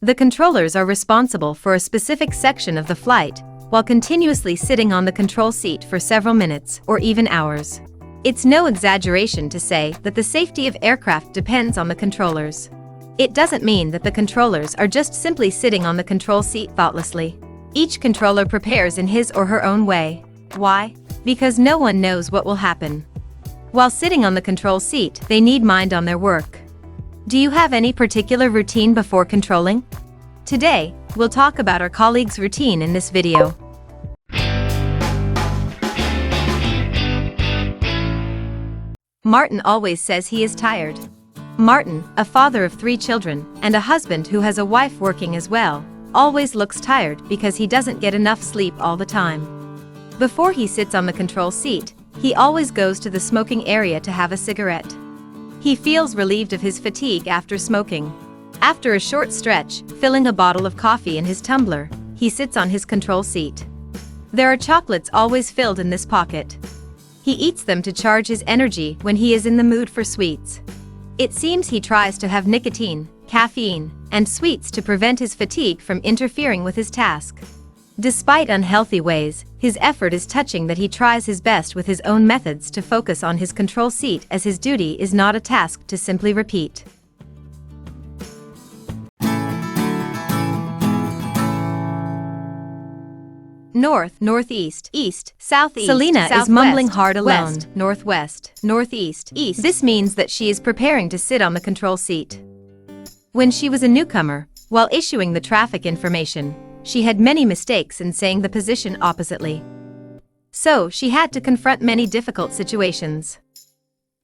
The controllers are responsible for a specific section of the flight, while continuously sitting on the control seat for several minutes or even hours. It's no exaggeration to say that the safety of aircraft depends on the controllers. It doesn't mean that the controllers are just simply sitting on the control seat thoughtlessly. Each controller prepares in his or her own way. Why? Because no one knows what will happen. While sitting on the control seat, they need mind on their work. Do you have any particular routine before controlling? Today, we'll talk about our colleague's routine in this video. Martin always says he is tired. Martin, a father of 3 children, and a husband who has a wife working as well, always looks tired because he doesn't get enough sleep all the time. Before he sits on the control seat, he always goes to the smoking area to have a cigarette. He feels relieved of his fatigue after smoking. After a short stretch, filling a bottle of coffee in his tumbler, he sits on his control seat. There are chocolates always filled in this pocket. He eats them to charge his energy when he is in the mood for sweets. It seems he tries to have nicotine, caffeine, and sweets to prevent his fatigue from interfering with his task. Despite unhealthy ways, his effort is touching that he tries his best with his own methods to focus on his control seat, as his duty is not a task to simply repeat. North, northeast, east, southeast. Selena is mumbling hard alone. West, northwest, northeast, east. This means that she is preparing to sit on the control seat. When she was a newcomer, while issuing the traffic information, she had many mistakes in saying the position oppositely. So she had to confront many difficult situations.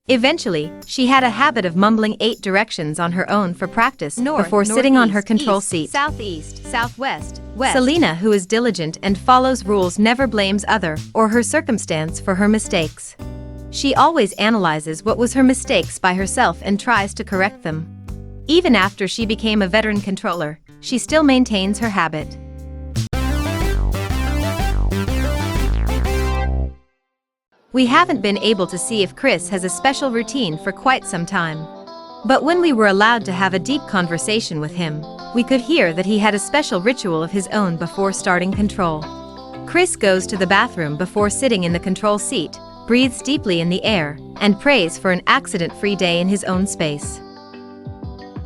Eventually, she had a habit of mumbling 8 directions on her own for practice before sitting on her control seat. Southeast, southwest, west. Selena, who is diligent and follows rules, never blames other or her circumstance for her mistakes. She always analyzes what was her mistakes by herself and tries to correct them. Even after she became a veteran controller, she still maintains her habit. We haven't been able to see if Chris has a special routine for quite some time. But when we were allowed to have a deep conversation with him, we could hear that he had a special ritual of his own before starting control. Chris goes to the bathroom before sitting in the control seat, breathes deeply in the air, and prays for an accident-free day in his own space.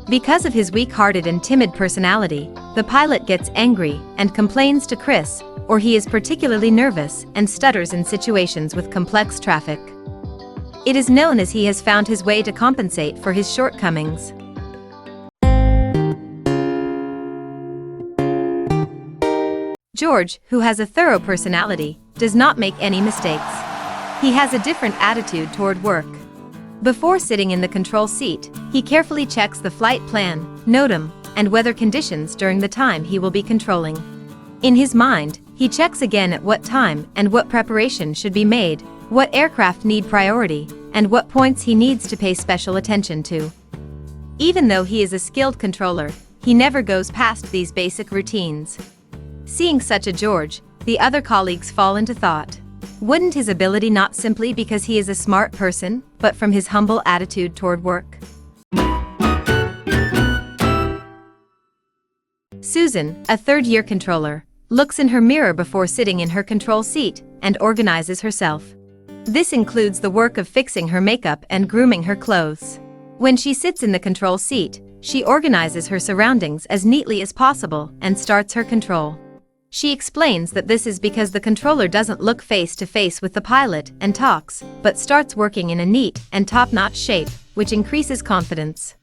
Because of his weak-hearted and timid personality, the pilot gets angry and complains to Chris, or he is particularly nervous and stutters in situations with complex traffic. It is known as he has found his way to compensate for his shortcomings. George, who has a thorough personality, does not make any mistakes. He has a different attitude toward work. Before sitting in the control seat, he carefully checks the flight plan, NOTAM, and weather conditions during the time he will be controlling. In his mind, he checks again at what time and what preparation should be made, what aircraft need priority, and what points he needs to pay special attention to. Even though he is a skilled controller, he never goes past these basic routines. Seeing such a George, the other colleagues fall into thought. Wouldn't his ability not simply because he is a smart person, but from his humble attitude toward work? Susan, a third-year controller, looks in her mirror before sitting in her control seat and organizes herself. This includes the work of fixing her makeup and grooming her clothes. When she sits in the control seat, she organizes her surroundings as neatly as possible and starts her control. She explains that this is because the controller doesn't look face to face with the pilot and talks, but starts working in a neat and top-notch shape, which increases confidence.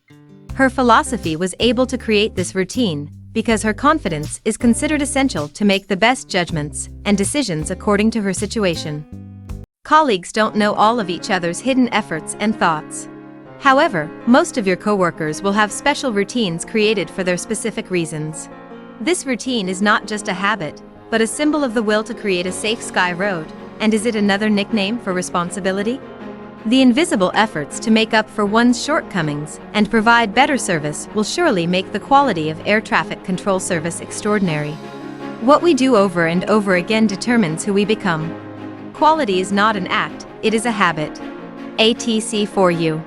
Her philosophy was able to create this routine because her confidence is considered essential to make the best judgments and decisions according to her situation. Colleagues don't know all of each other's hidden efforts and thoughts. However, most of your coworkers will have special routines created for their specific reasons. This routine is not just a habit, but a symbol of the will to create a safe sky road. And is it another nickname for responsibility? The invisible efforts to make up for one's shortcomings and provide better service will surely make the quality of air traffic control service extraordinary. What we do over and over again determines who we become. Quality is not an act, it is a habit. ATC for you.